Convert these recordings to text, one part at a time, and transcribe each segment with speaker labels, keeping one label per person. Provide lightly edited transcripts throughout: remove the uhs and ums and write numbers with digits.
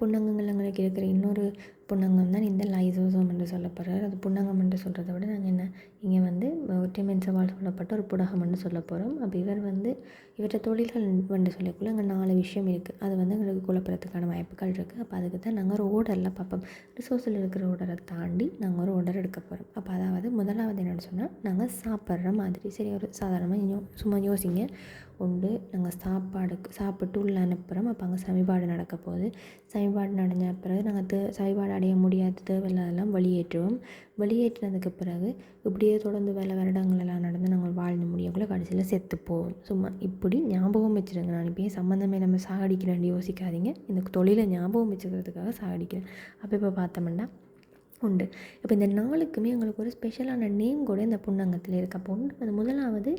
Speaker 1: புன்னங்கங்கள் எங்களுக்கு இருக்கிற இன்னொரு புன்னங்கம் தான் இந்த லைசோசோம் என்று சொல்லப்படுறார். அது புன்னங்கம் என்று சொல்கிறத விட நாங்கள் என்ன இங்கே வந்து ஒற்றைமென்சவால் சொல்லப்பட்ட ஒரு புடகம் என்று சொல்ல போகிறோம். அப்போ இவற்றை தொழில்கள் என்று சொல்லக்குள்ள அங்கே 4 விஷயம் இருக்குது. அது வந்து எங்களுக்கு குழப்பறதுக்கான வாய்ப்புகள் இருக்குது. அப்போ அதுக்கு தான் நாங்கள் ஒரு ஓர்டரில் பார்ப்போம். ரிசோர்ஸில் இருக்கிற ஓர்டரை தாண்டி நாங்கள் ஒரு ஓர்டர் எடுக்க போகிறோம். அப்போ அதாவது முதலாவது என்னென்னு சொன்னால் நாங்கள் சாப்பிட்ற மாதிரி சரி ஒரு சாதாரணமாக சும்மா யோசிங்க. உண்டு நாங்கள் சாப்பிட்டு உள்ளே அனுப்புகிறோம். அப்போ அங்கே சமிபாடு நடக்க போகுது. சமிபாடு நடந்த பிறகு நாங்கள் சமிபாடு அடைய முடியாத தேவையில்லாதெல்லாம் வெளியேற்றுவோம். வெளியேற்றினதுக்கு பிறகு இப்படியே தொடர்ந்து வருடங்களெல்லாம் நடந்து நாங்கள் வாழ்ந்து முடியக்குள்ள கடைசியில் செத்து போவோம். சும்மா இப்படி ஞாபகம் வச்சுருங்க. நான் இப்போயே சம்மந்தமே நம்ம சாகடிக்கிறேன்னு யோசிக்காதீங்க. இந்த தொழிலை ஞாபகம் வச்சுக்கிறதுக்காக சாகடிக்கிறேன். அப்போ இப்போ பார்த்தோம்னா உண்டு. இப்போ இந்த நாளுக்குமே எங்களுக்கு ஒரு ஸ்பெஷலான நேம் கூட இந்த புன்னங்கத்தில் இருக்குது. அப்போ அது முதலாவது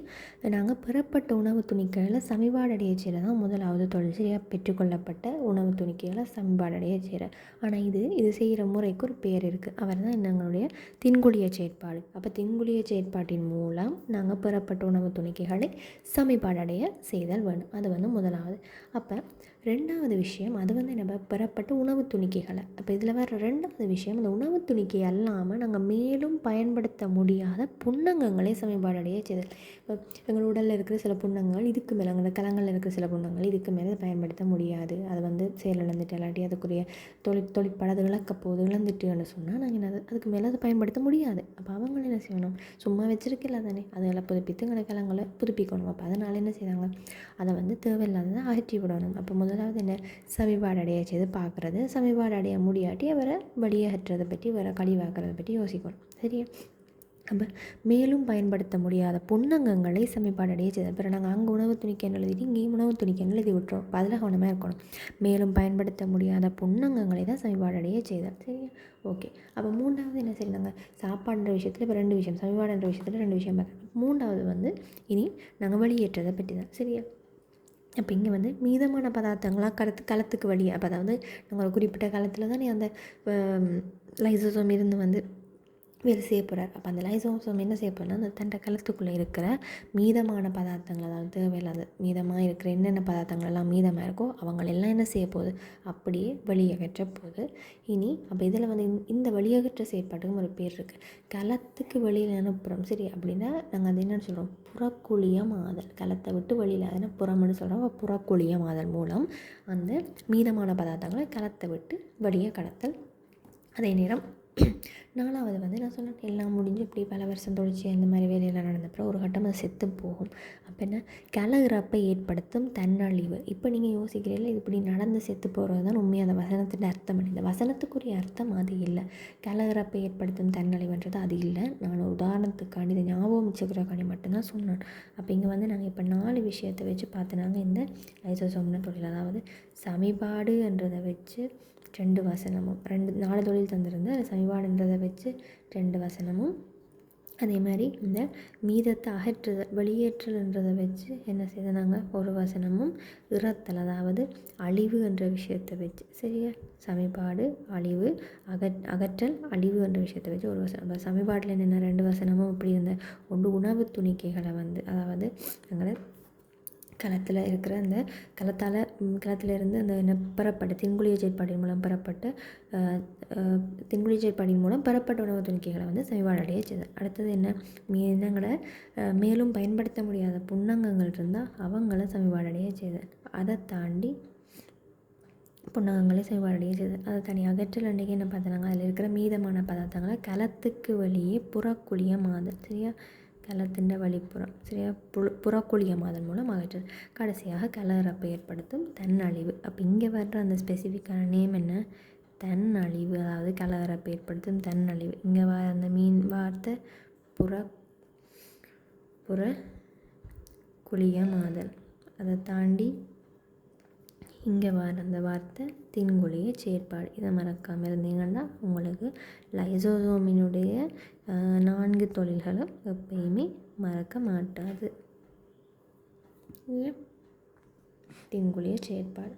Speaker 1: நாங்கள் பெறப்பட்ட உணவு துணிக்கைகளை சமிபாடடைய செய்கிற தான் முதலாவது தொழில். சரியாக பெற்றுக்கொள்ளப்பட்ட உணவு துணிக்கைகளை சமிபாடடைய செய்கிற. ஆனால் இது செய்கிற முறைக்கு ஒரு பேர் இருக்குது. அவர் தான் எங்களுடைய தின்குழிய செயற்பாடு. அப்போ தின்குழிய செயற்பாட்டின் மூலம் நாங்கள் பெறப்பட்ட உணவு துணிக்கைகளை சமிபாடடைய செய்தல் வேணும். அது வந்து முதலாவது. அப்போ ரெண்டாவது விஷயம் அது வந்து நம்ம பெறப்பட்ட உணவு துணிக்கைகளை. அப்போ இதில் வர ரெண்டாவது விஷயம் அந்த உணவு துணிக்கை அல்லாமல் நாங்கள் மேலும் பயன்படுத்த முடியாத புன்னங்கங்களை சமீபாடடைய செய்தல். இப்போ எங்கள் உடலில் இருக்கிற சில புன்னங்கள் இதுக்கு மேலே எங்களோட கலங்களில் இருக்கிற சில புன்னங்கள் இதுக்கு மேலே பயன்படுத்த முடியாது. அது வந்து செயலிழந்துட்டு இல்லாட்டி அதுக்குரிய தொழிற்பாடு அது இழந்துட்டுன்னு சொன்னால் நாங்கள் அதுக்கு மேலே அதை பயன்படுத்த முடியாது. அப்போ அவங்க என்ன செய்யணும்? சும்மா வச்சிருக்கல தானே அதெல்லாம் புதுப்பித்து எங்களை கலங்களை புதுப்பிக்கணும். அப்போ அதனால் என்ன செய்தாங்க? அதை வந்து தேவையில்லாததை அகற்றி விடணும். அப்போ முதலாவது என்ன சமிபாடு அடைய செய்து பார்க்குறது. சமிபாடு அடைய முடியாட்டி அவரை வெளியேற்றதை பற்றி வேறு கழிவாக்கிறத பற்றி யோசிக்கணும். சரியா? அப்போ மேலும் பயன்படுத்த முடியாத புன்னங்கங்களை சமிபாடு அடைய செய்தால் அப்புறம் நாங்கள் அங்கே உணவு துணிக்கைன்னு எழுதிட்டு இங்கேயும் உணவு துணிக்கைன்னு எழுதி விட்டுறோம். அப்போ அதில் கவனமாக இருக்கணும். மேலும் பயன்படுத்த முடியாத புன்னங்கங்களை தான் சமிபாடு அடைய செய்தால். சரியா? ஓகே. அப்போ மூன்றாவது என்ன சரி நாங்கள் சாப்பாடுன்ற விஷயத்தில் இப்போ 2 விஷயம் சமிபாடுன்ற விஷயத்தில் 2 விஷயம் பார்க்குறோம். மூன்றாவது வந்து இனி நாங்கள் வெளியேற்றதை பற்றி தான். சரியா? அப்போ இங்கே வந்து மீதமான பதார்த்தங்களாக களத்துக்கு வழியே அப்போ அதாவது நாங்கள் ஒரு குறிப்பிட்ட காலத்தில் தானே அந்த லைசோசோம் இருந்து வந்து வேலை செய்ய போகிறார். அப்போ அந்த லைசோசோம் என்ன செய்ய போகிறோன்னா அந்த தண்டை களத்துக்குள்ளே இருக்கிற மீதமான பதார்த்தங்கள் அதாவது தேவையில்லாத மீதமாக இருக்கிற என்னென்ன பதார்த்தங்கள் எல்லாம் மீதமாக இருக்கோ அவங்களெல்லாம் என்ன செய்ய போகுது? அப்படியே வெளியகற்ற போகுது. இனி அப்போ இதில் வந்து இந்த வெளியகற்ற செயற்பாட்டுக்கும் ஒரு பேர் இருக்குது. களத்துக்கு வெளியில் அனுப்புகிறோம். சரி அப்படின்னா நாங்கள் அது என்னென்னு சொல்கிறோம்? புறக்குழியமாதல். களத்தை விட்டு வெளியில் அதனை புறம்னு சொல்கிறோம். புறக்குழியமாதல் மூலம் அந்த மீதமான பதார்த்தங்களை களத்தை விட்டு வெளியே கடத்தல். அதே நேரம் 4வது வந்து நான் சொன்னேன் எல்லாம் முடிஞ்சு இப்படி பல வருஷம் தொழிற்சி அந்த மாதிரி வேலையெல்லாம் நடந்தப்பறம் ஒரு கட்டம் அது செத்து போகும். அப்போ என்ன கலகிறப்பை ஏற்படுத்தும் தன்னழிவு. இப்போ நீங்கள் யோசிக்கிறீங்களா இப்படி நடந்து செத்து போகிறது தான் உண்மையாக அந்த வசனத்தின் அர்த்தம். இந்த வசனத்துக்குரிய அர்த்தம் அது இல்லை. கலகிறப்பை ஏற்படுத்தும் தன்னழிவுன்றது அது இல்லை. நான் உதாரணத்துக்காண்டி இதை ஞாபகம் வச்சுக்கிறக்காண்டி மட்டும்தான் சொன்னேன். அப்போ இங்கே வந்து நாங்கள் இப்போ 4 விஷயத்தை வச்சு பார்த்தினாங்க இந்த லைசோசோம்னு தொழில். அதாவது சமிபாடு என்றதை வச்சு 2 வசனமும் 4 தொழில் தந்திருந்து அது சமிபாடுன்றதை வச்சு 2 வசனமும் அதே மாதிரி இந்த மீதத்தை அகற்றுதல் வெளியேற்றல்ன்றதை வச்சு என்ன செய்த நாங்கள் ஒரு வசனமும் இறத்தல் அதாவது அழிவு என்ற விஷயத்தை வச்சு சரியா சமிபாடு அழிவு அகற்றல் அழிவு என்ற விஷயத்தை வச்சு ஒரு வசனம். இப்போ சமிபாடில் என்னென்ன 2 வசனமும் இப்படி இருந்த ஒன்று உணவு துணிக்கைகளை வந்து அதாவது எங்களை களத்தில் இருக்கிற அந்த களத்திலிருந்து அந்த பெறப்பட்ட தின்குழிய செயற்பாட்டின் மூலம் பெறப்பட்ட தின்குழிய செயற்பாட்டின் மூலம் பெறப்பட்ட உணவு துணிக்கைகளை வந்து சமிபாடு அடைய செய்தல். அடுத்தது என்ன என்னங்களை மேலும் பயன்படுத்த முடியாத புன்னங்கங்கள் இருந்தால் அவங்கள சமிபாடு அடைய செய்தல். அதை தாண்டி புன்னகங்களை சமிபாடு அடைய செய்தல். அதை தனி அகற்றல் அன்றைக்கி என்ன பார்த்தாங்க அதில் இருக்கிற மீதமான பதார்த்தங்களை களத்துக்கு வெளியே புறக்குழியமாதல். சரியா? களத்தின் வெளிப்புறம் சரியா புறக்குழியமாதல் மூலம் அகற்றல். கடைசியாக கலகிறப்பை ஏற்படுத்தும் தன்னழிவு. அப்போ இங்கே வர்ற அந்த ஸ்பெசிஃபிக்கான நேம் என்ன? தன்னழிவு. அதாவது கலகிறப்பை ஏற்படுத்தும் தன்னழிவு. இங்கே வர அந்த வார்த்தை புறக்குழியமாதல். அதை தாண்டி இங்கே வர அந்த வார்த்தை தின்குழிய செயற்பாடு. இதை மறக்காமல் இருந்தீங்கன்னா உங்களுக்கு லைசோசோமினுடைய 4 தொழில்களும் எப்பயுமே மறக்க மாட்டாது. தின்குழிய செயற்பாடு.